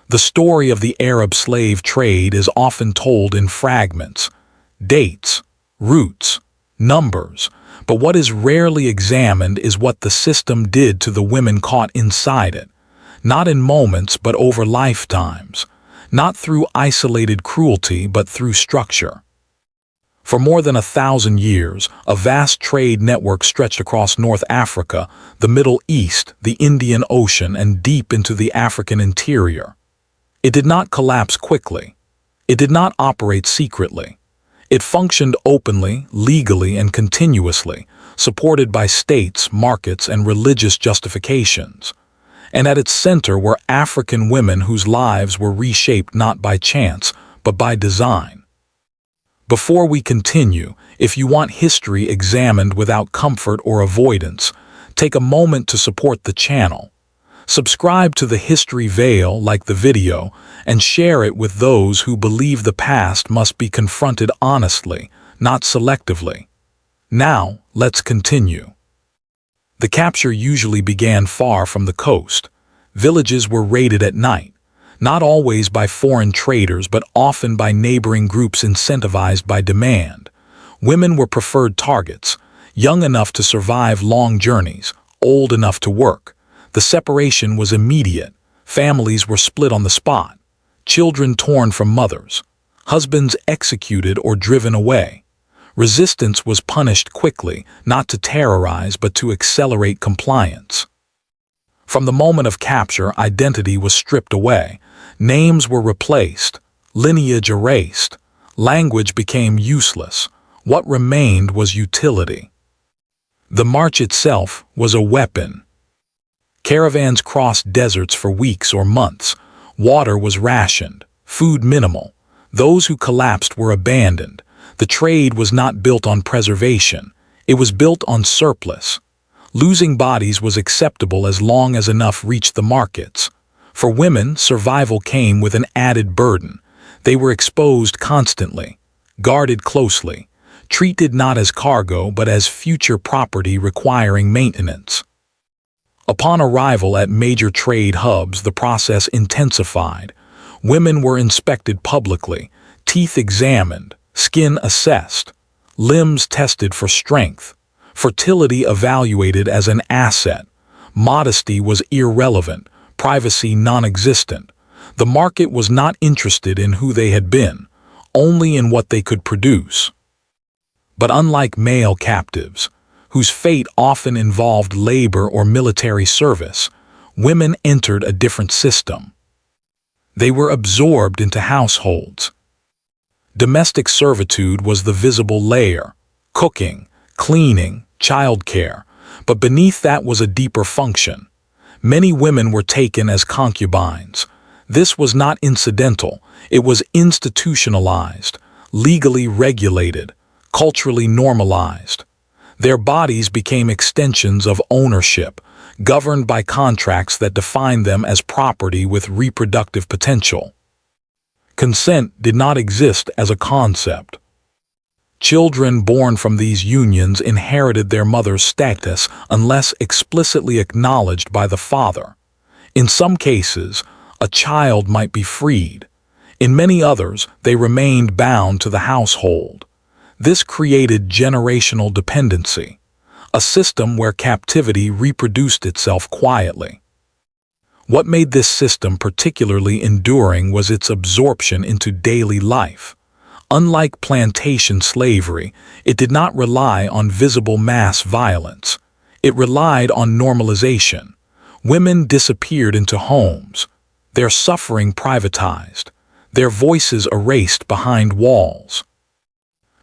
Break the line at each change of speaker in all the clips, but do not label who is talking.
The story of the Arab slave trade is often told in fragments, dates, routes, numbers, but what is rarely examined is what the system did to the women caught inside it, not in moments but over lifetimes, not through isolated cruelty but through structure. For more than 1,000 years, a vast trade network stretched across North Africa, the Middle East, the Indian Ocean, and deep into the African interior. It did not collapse quickly. It did not operate secretly. It functioned openly, legally, and continuously, supported by states, markets, and religious justifications. And at its center were African women whose lives were reshaped not by chance, but by design. Before we continue, if you want history examined without comfort or avoidance, take a moment to support the channel. Subscribe to the History Veil, like the video, and share it with those who believe the past must be confronted honestly, not selectively. Now, let's continue. The capture usually began far from the coast. Villages were raided at night, not always by foreign traders but often by neighboring groups incentivized by demand. Women were preferred targets, young enough to survive long journeys, old enough to work. The separation was immediate. Families were split on the spot, children torn from mothers, husbands executed or driven away. Resistance was punished quickly, not to terrorize but to accelerate compliance. From the moment of capture, identity was stripped away. Names were replaced, lineage erased, language became useless. What remained was utility. The march itself was a weapon. Caravans crossed deserts for weeks or months. Water was rationed, food minimal. Those who collapsed were abandoned. The trade was not built on preservation. It was built on surplus. Losing bodies was acceptable as long as enough reached the markets. For women, survival came with an added burden. They were exposed constantly, guarded closely, treated not as cargo but as future property requiring maintenance. Upon arrival at major trade hubs, the process intensified. Women were inspected publicly, teeth examined, skin assessed, limbs tested for strength, fertility evaluated as an asset. Modesty was irrelevant, privacy non-existent. The market was not interested in who they had been, only in what they could produce. But unlike male captives, whose fate often involved labor or military service, women entered a different system. They were absorbed into households. Domestic servitude was the visible layer: cooking, cleaning, childcare, but beneath that was a deeper function. Many women were taken as concubines. This was not incidental, it was institutionalized, legally regulated, culturally normalized. Their bodies became extensions of ownership, governed by contracts that defined them as property with reproductive potential. Consent did not exist as a concept. Children born from these unions inherited their mother's status unless explicitly acknowledged by the father. In some cases, a child might be freed. In many others, they remained bound to the household. This created generational dependency, a system where captivity reproduced itself quietly. What made this system particularly enduring was its absorption into daily life. Unlike plantation slavery, it did not rely on visible mass violence. It relied on normalization. Women disappeared into homes, their suffering privatized, their voices erased behind walls.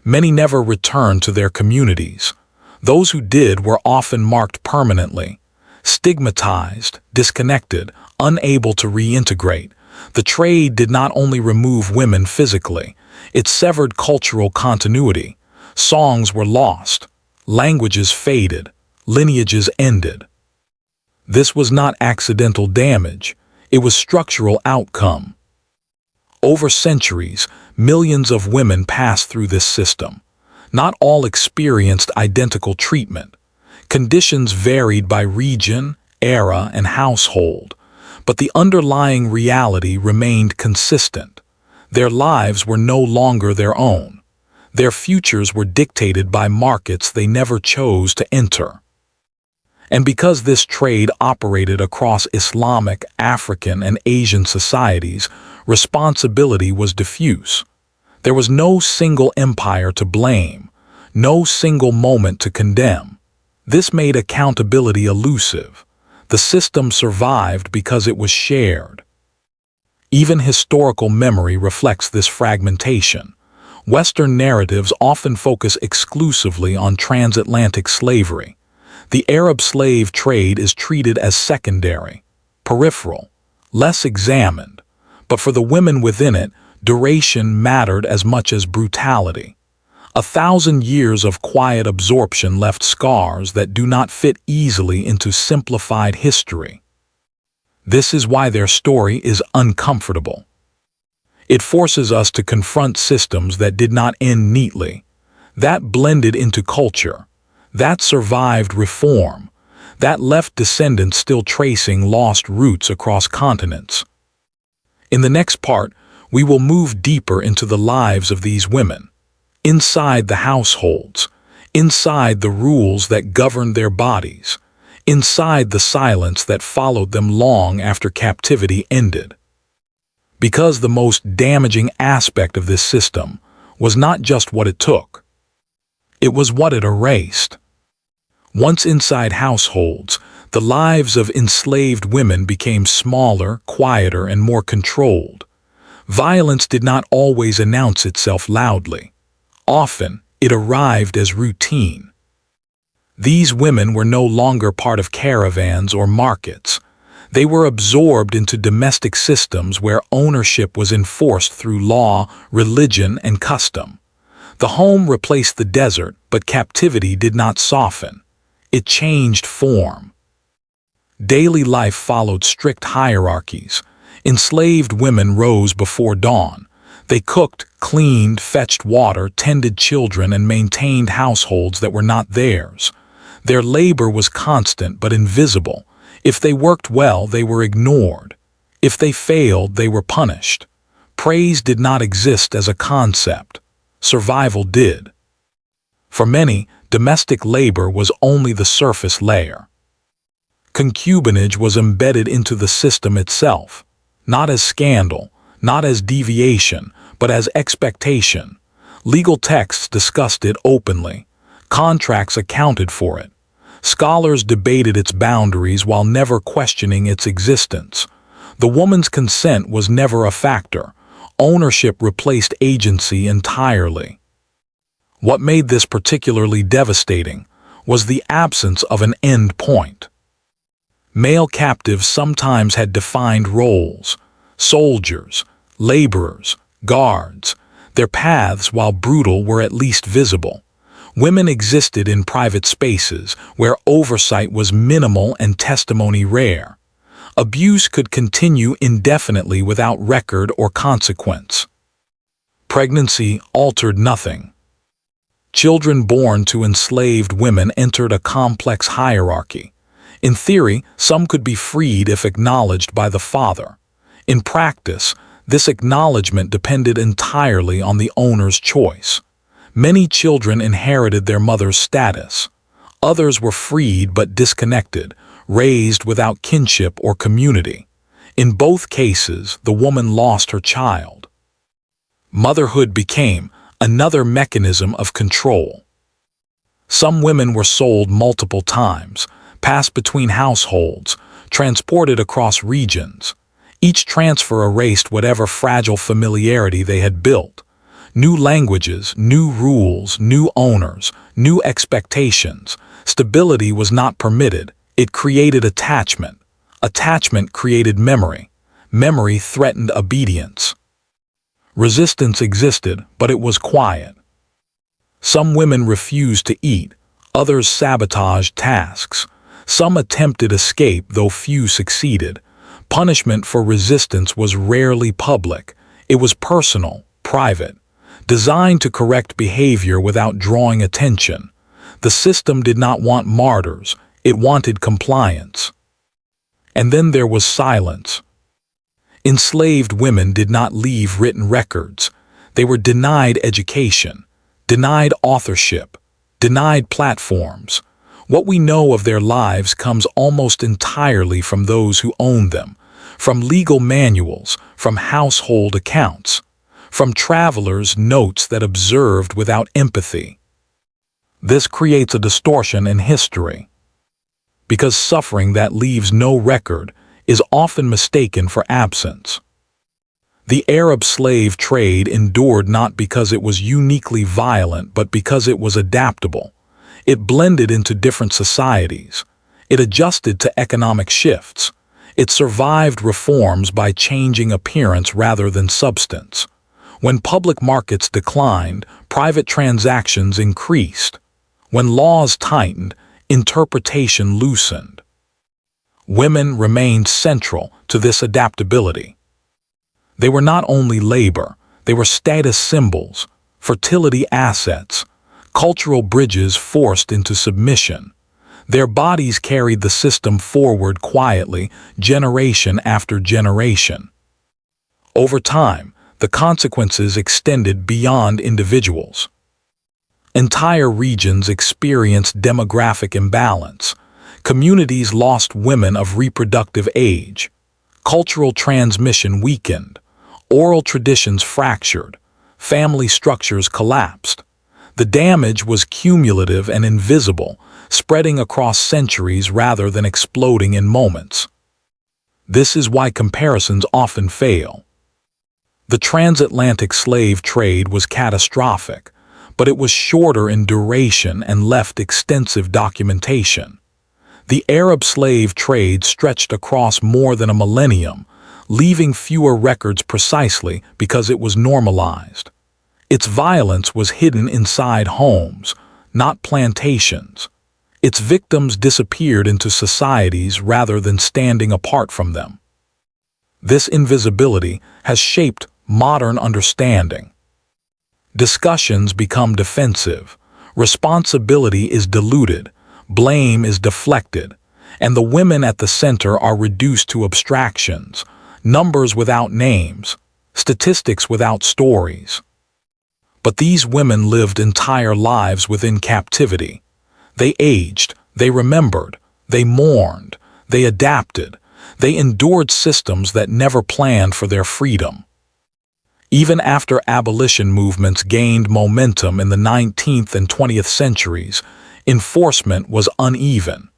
Many never returned to their communities. Those who did were often marked permanently, stigmatized, disconnected, unable to reintegrate. The trade did not only remove women physically, it severed cultural continuity. Songs were lost, languages faded, lineages ended. This was not accidental damage, it was structural outcome. Over centuries, millions of women passed through this system. Not all experienced identical treatment. Conditions varied by region, era, and household, But the underlying reality remained consistent. Their lives were no longer their own. Their futures were dictated by markets they never chose to enter. And because this trade operated across Islamic, African, and Asian societies, responsibility was diffuse. There was no single empire to blame, no single moment to condemn. This made accountability elusive. The system survived because it was shared. Even historical memory reflects this fragmentation. Western narratives often focus exclusively on transatlantic slavery. The Arab slave trade is treated as secondary, peripheral, less examined, but for the women within it, duration mattered as much as brutality. 1,000 years of quiet absorption left scars that do not fit easily into simplified history. This is why their story is uncomfortable. It forces us to confront systems that did not end neatly, that blended into culture, that survived reform, that left descendants still tracing lost roots across continents. In the next part, we will move deeper into the lives of these women, inside the households, inside the rules that governed their bodies, inside the silence that followed them long after captivity ended. Because the most damaging aspect of this system was not just what it took, it was what it erased. Once inside households, the lives of enslaved women became smaller, quieter, and more controlled. Violence did not always announce itself loudly. Often, it arrived as routine. These women were no longer part of caravans or markets. They were absorbed into domestic systems where ownership was enforced through law, religion, and custom. The home replaced the desert, but captivity did not soften. It changed form. Daily life followed strict hierarchies. Enslaved women rose before dawn. They cooked, cleaned, fetched water, tended children, and maintained households that were not theirs. Their labor was constant but invisible. If they worked well, they were ignored. If they failed, they were punished. Praise did not exist as a concept. Survival did. For many, domestic labor was only the surface layer. Concubinage was embedded into the system itself, not as scandal, not as deviation, but as expectation. Legal texts discussed it openly. Contracts accounted for it. Scholars debated its boundaries while never questioning its existence. The woman's consent was never a factor. Ownership replaced agency entirely. What made this particularly devastating was the absence of an end point. Male captives sometimes had defined roles: soldiers, laborers, guards. Their paths, while brutal, were at least visible. Women existed in private spaces where oversight was minimal and testimony rare. Abuse could continue indefinitely without record or consequence. Pregnancy altered nothing. Children born to enslaved women entered a complex hierarchy. In theory, some could be freed if acknowledged by the father. In practice, this acknowledgement depended entirely on the owner's choice. Many children inherited their mother's status. Others were freed but disconnected, raised without kinship or community. In both cases, the woman lost her child. Motherhood became another mechanism of control. Some women were sold multiple times, passed between households, transported across regions. Each transfer erased whatever fragile familiarity they had built. New languages, new rules, new owners, new expectations. Stability was not permitted. It created attachment. Attachment created memory. Memory threatened obedience. Resistance existed, but it was quiet. Some women refused to eat. Others sabotaged tasks. Some attempted escape, though few succeeded. Punishment for resistance was rarely public. It was personal, private, designed to correct behavior without drawing attention. The system did not want martyrs. It wanted compliance. And then there was silence. Enslaved women did not leave written records. They were denied education, denied authorship, denied platforms. What we know of their lives comes almost entirely from those who owned them, from legal manuals, from household accounts, from travelers' notes that observed without empathy. This creates a distortion in history, because suffering that leaves no record is often mistaken for absence. The Arab slave trade endured not because it was uniquely violent, but because it was adaptable. It blended into different societies. It adjusted to economic shifts. It survived reforms by changing appearance rather than substance. When public markets declined, private transactions increased. When laws tightened, interpretation loosened. Women remained central to this adaptability. They were not only labor, they were status symbols, fertility assets, cultural bridges forced into submission. Their bodies carried the system forward quietly, generation after generation. Over time, the consequences extended beyond individuals. Entire regions experienced demographic imbalance. Communities lost women of reproductive age. Cultural transmission weakened. Oral traditions fractured. Family structures collapsed. The damage was cumulative and invisible, spreading across centuries rather than exploding in moments. This is why comparisons often fail. The transatlantic slave trade was catastrophic, but it was shorter in duration and left extensive documentation. The Arab slave trade stretched across more than a millennium, leaving fewer records precisely because it was normalized. Its violence was hidden inside homes, not plantations. Its victims disappeared into societies rather than standing apart from them. This invisibility has shaped modern understanding. Discussions become defensive, responsibility is diluted, blame is deflected, and the women at the center are reduced to abstractions, numbers without names, statistics without stories. But these women lived entire lives within captivity. They aged, they remembered, they mourned, they adapted, they endured systems that never planned for their freedom. Even after abolition movements gained momentum in the 19th and 20th centuries, enforcement was uneven.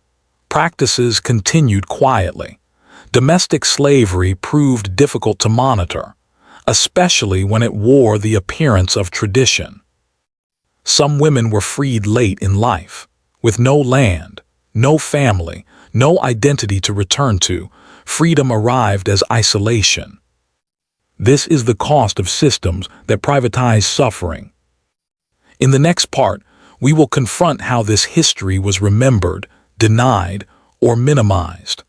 Practices continued quietly. Domestic slavery proved difficult to monitor, especially when it wore the appearance of tradition. Some women were freed late in life, with no land, no family, no identity to return to. Freedom arrived as isolation. This is the cost of systems that privatize suffering. In the next part, we will confront how this history was remembered, denied, or minimized.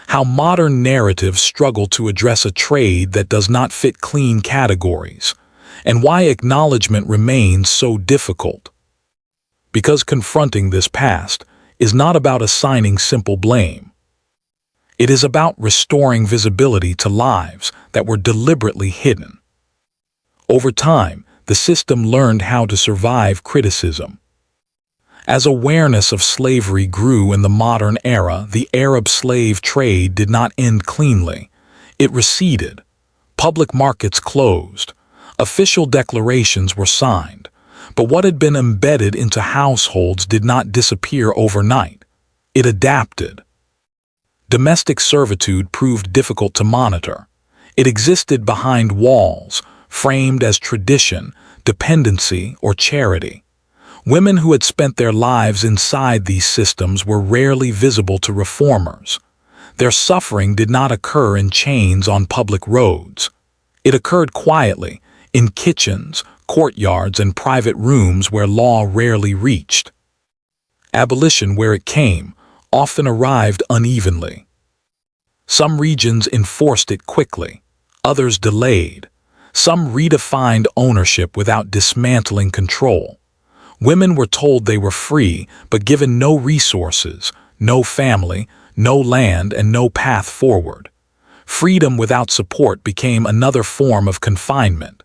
How modern narratives struggle to address a trade that does not fit clean categories, and why acknowledgement remains so difficult. Because confronting this past is not about assigning simple blame. It is about restoring visibility to lives that were deliberately hidden. Over time, the system learned how to survive criticism. As awareness of slavery grew in the modern era, the Arab slave trade did not end cleanly. It receded. Public markets closed. Official declarations were signed. But what had been embedded into households did not disappear overnight. It adapted. Domestic servitude proved difficult to monitor. It existed behind walls, framed as tradition, dependency, or charity. Women who had spent their lives inside these systems were rarely visible to reformers. Their suffering did not occur in chains on public roads. It occurred quietly, in kitchens, courtyards, and private rooms where law rarely reached. Abolition, where it came, often arrived unevenly. Some regions enforced it quickly, others delayed. Some redefined ownership without dismantling control. Women were told they were free, but given no resources, no family, no land, and no path forward. Freedom without support became another form of confinement.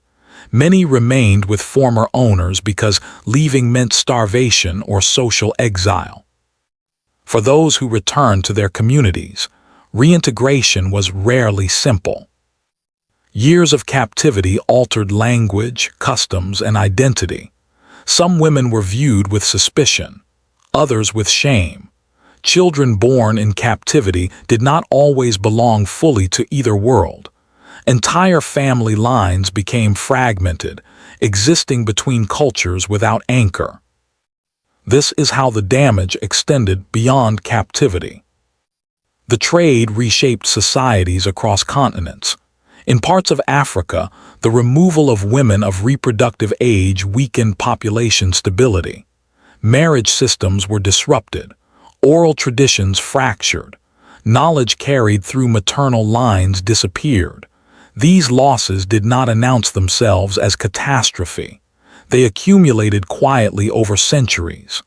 Many remained with former owners because leaving meant starvation or social exile. For those who returned to their communities, reintegration was rarely simple. Years of captivity altered language, customs, and identity. Some women were viewed with suspicion, others with shame. Children born in captivity did not always belong fully to either world. Entire family lines became fragmented, existing between cultures without anchor. This is how the damage extended beyond captivity. The trade reshaped societies across continents. In parts of Africa, the removal of women of reproductive age weakened population stability. Marriage systems were disrupted, oral traditions fractured, knowledge carried through maternal lines disappeared. These losses did not announce themselves as catastrophe. They accumulated quietly over centuries.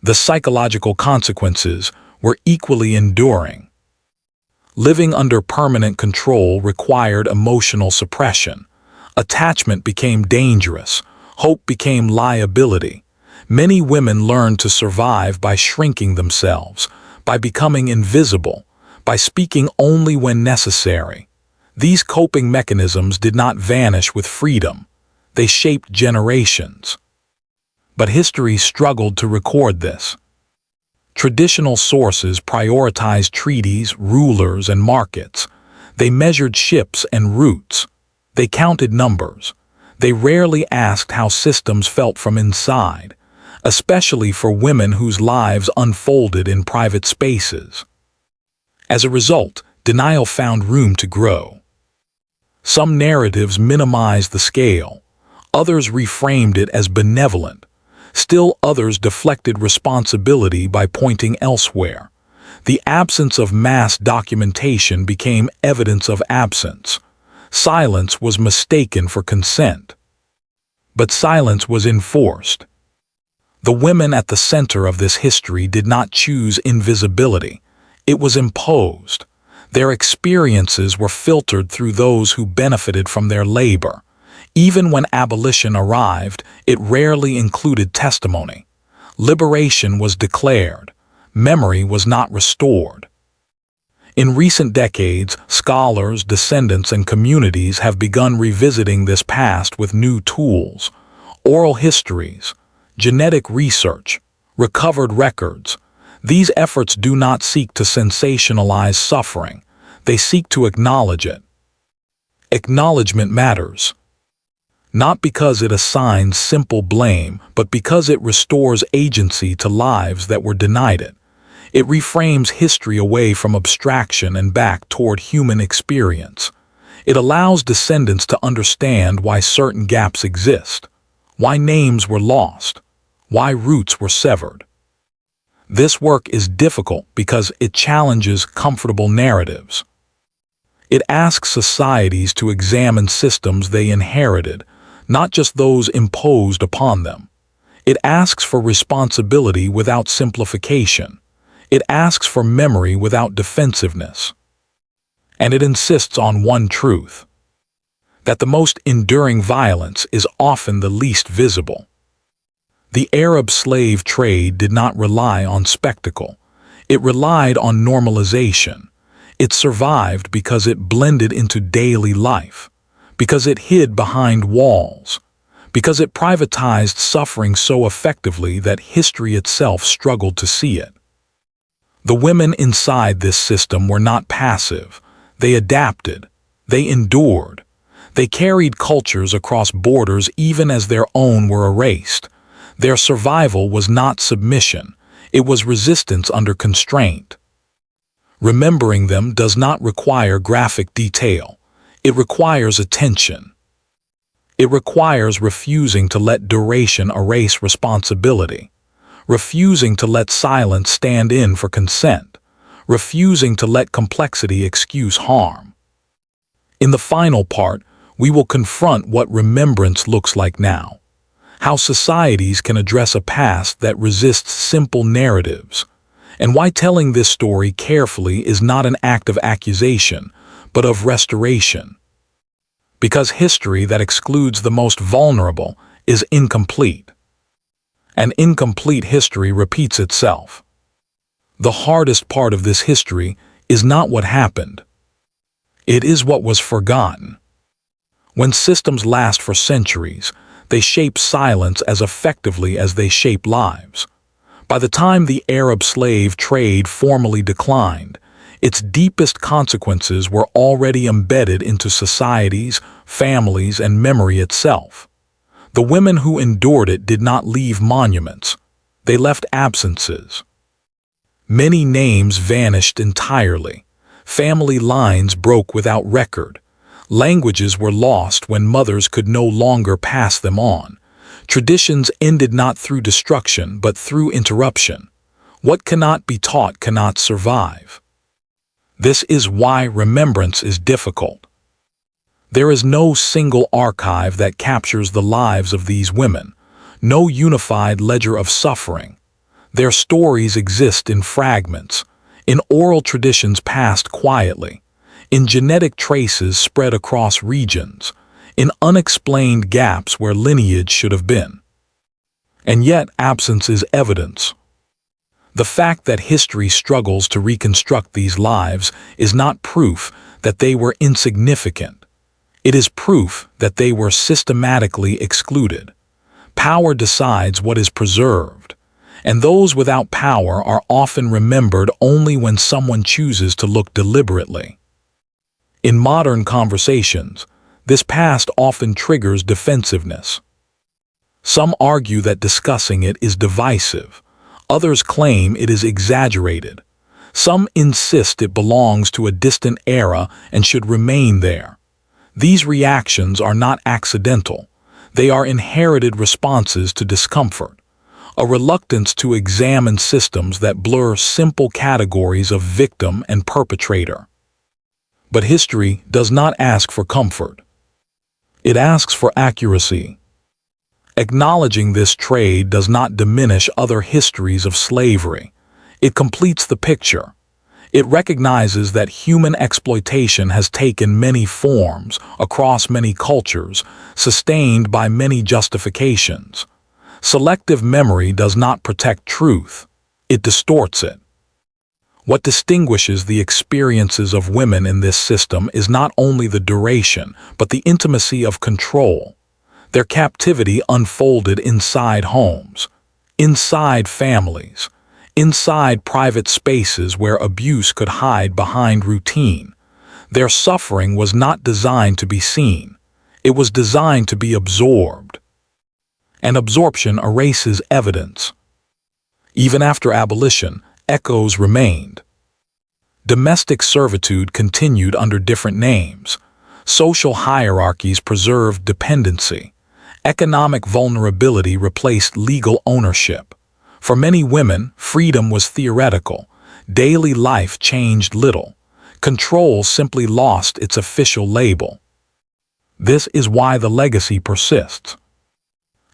The psychological consequences were equally enduring. Living under permanent control required emotional suppression. Attachment became dangerous. Hope became liability. Many women learned to survive by shrinking themselves, by becoming invisible, by speaking only when necessary. These coping mechanisms did not vanish with freedom. They shaped generations. But history struggled to record this. Traditional sources prioritized treaties, rulers, and markets. They measured ships and routes. They counted numbers. They rarely asked how systems felt from inside, especially for women whose lives unfolded in private spaces. As a result, denial found room to grow. Some narratives minimized the scale. Others reframed it as benevolent. Still others deflected responsibility by pointing elsewhere. The absence of mass documentation became evidence of absence. Silence was mistaken for consent. But silence was enforced. The women at the center of this history did not choose invisibility. It was imposed. Their experiences were filtered through those who benefited from their labor. Even when abolition arrived, it rarely included testimony. Liberation was declared. Memory was not restored. In recent decades, scholars, descendants, and communities have begun revisiting this past with new tools. Oral histories, genetic research, recovered records. These efforts do not seek to sensationalize suffering. They seek to acknowledge it. Acknowledgement matters. Not because it assigns simple blame, but because it restores agency to lives that were denied it. It reframes history away from abstraction and back toward human experience. It allows descendants to understand why certain gaps exist, why names were lost, why roots were severed. This work is difficult because it challenges comfortable narratives. It asks societies to examine systems they inherited, not just those imposed upon them. It asks for responsibility without simplification. It asks for memory without defensiveness. And it insists on one truth: that the most enduring violence is often the least visible. The Arab slave trade did not rely on spectacle. It relied on normalization. It survived because it blended into daily life, because it hid behind walls, because it privatized suffering so effectively that history itself struggled to see it. The women inside this system were not passive. They adapted. They endured. They carried cultures across borders even as their own were erased. Their survival was not submission. It was resistance under constraint. Remembering them does not require graphic detail. It requires attention. It requires refusing to let duration erase responsibility, refusing to let silence stand in for consent, refusing to let complexity excuse harm. In the final part, we will confront what remembrance looks like now, how societies can address a past that resists simple narratives, and why telling this story carefully is not an act of accusation, but of restoration. Because history that excludes the most vulnerable is incomplete. An incomplete history repeats itself. The hardest part of this history is not what happened. It is what was forgotten. When systems last for centuries, they shape silence as effectively as they shape lives. By the time the Arab slave trade formally declined, its deepest consequences were already embedded into societies, families, and memory itself. The women who endured it did not leave monuments. They left absences. Many names vanished entirely. Family lines broke without record. Languages were lost when mothers could no longer pass them on. Traditions ended not through destruction, but through interruption. What cannot be taught cannot survive. This is why remembrance is difficult. There is no single archive that captures the lives of these women, no unified ledger of suffering. Their stories exist in fragments, in oral traditions passed quietly, in genetic traces spread across regions, in unexplained gaps where lineage should have been. And yet absence is evidence. The fact that history struggles to reconstruct these lives is not proof that they were insignificant. It is proof that they were systematically excluded. Power decides what is preserved, and those without power are often remembered only when someone chooses to look deliberately. In modern conversations, this past often triggers defensiveness. Some argue that discussing it is divisive. Others claim it is exaggerated. Some insist it belongs to a distant era and should remain there. These reactions are not accidental. They are inherited responses to discomfort, a reluctance to examine systems that blur simple categories of victim and perpetrator. But history does not ask for comfort. It asks for accuracy. Acknowledging this trade does not diminish other histories of slavery. It completes the picture. It recognizes that human exploitation has taken many forms, across many cultures, sustained by many justifications. Selective memory does not protect truth. It distorts it. What distinguishes the experiences of women in this system is not only the duration, but the intimacy of control. Their captivity unfolded inside homes, inside families, inside private spaces where abuse could hide behind routine. Their suffering was not designed to be seen. It was designed to be absorbed. And absorption erases evidence. Even after abolition, echoes remained. Domestic servitude continued under different names. Social hierarchies preserved dependency. Economic vulnerability replaced legal ownership. For many women, freedom was theoretical. Daily life changed little. Control simply lost its official label. This is why the legacy persists.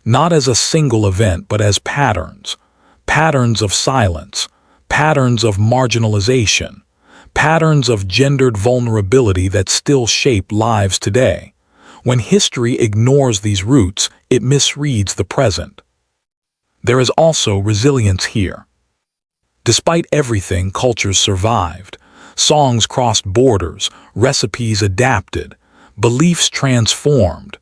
Not as a single event, but as patterns. Patterns of silence. Patterns of marginalization. Patterns of gendered vulnerability that still shape lives today. When history ignores these roots, it misreads the present. There is also resilience here. Despite everything, cultures survived. Songs crossed borders, recipes adapted, beliefs transformed.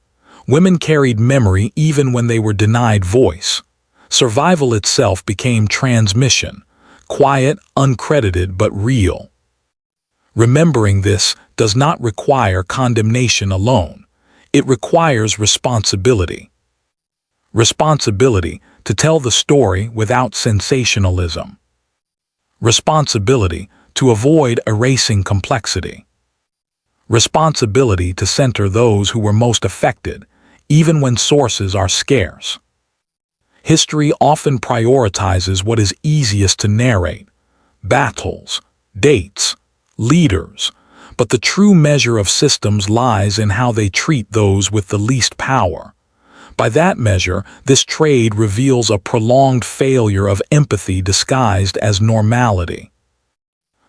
Women carried memory even when they were denied voice. Survival itself became transmission, quiet, uncredited, but real. Remembering this does not require condemnation alone. It requires responsibility. Responsibility to tell the story without sensationalism. Responsibility to avoid erasing complexity. Responsibility to center those who were most affected, even when sources are scarce. History often prioritizes what is easiest to narrate: battles, dates, leaders. But the true measure of systems lies in how they treat those with the least power. By that measure, this trade reveals a prolonged failure of empathy disguised as normality.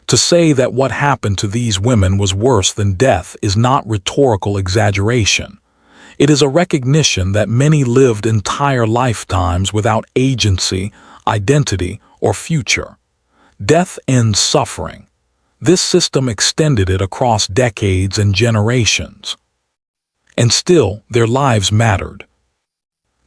To say that what happened to these women was worse than death is not rhetorical exaggeration. It is a recognition that many lived entire lifetimes without agency, identity, or future. Death ends suffering. This system extended it across decades and generations. And still, their lives mattered.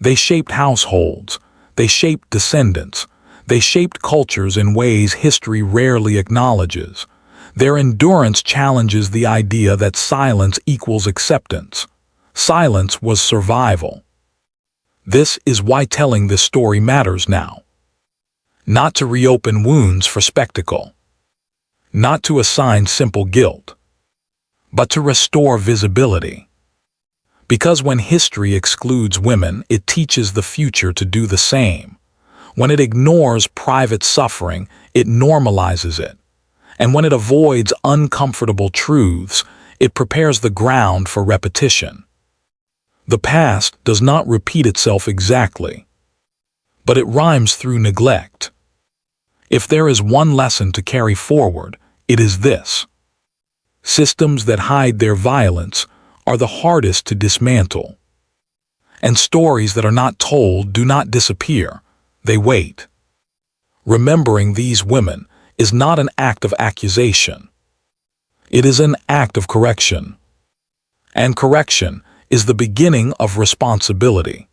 They shaped households. They shaped descendants. They shaped cultures in ways history rarely acknowledges. Their endurance challenges the idea that silence equals acceptance. Silence was survival. This is why telling this story matters now. Not to reopen wounds for spectacle. Not to assign simple guilt. But to restore visibility. Because when history excludes women, it teaches the future to do the same. When it ignores private suffering, it normalizes it. And when it avoids uncomfortable truths, it prepares the ground for repetition. The past does not repeat itself exactly, but it rhymes through neglect. If there is one lesson to carry forward, it is this. Systems that hide their violence are the hardest to dismantle. And stories that are not told do not disappear, they wait. Remembering these women is not an act of accusation. It is an act of correction. And correction is the beginning of responsibility.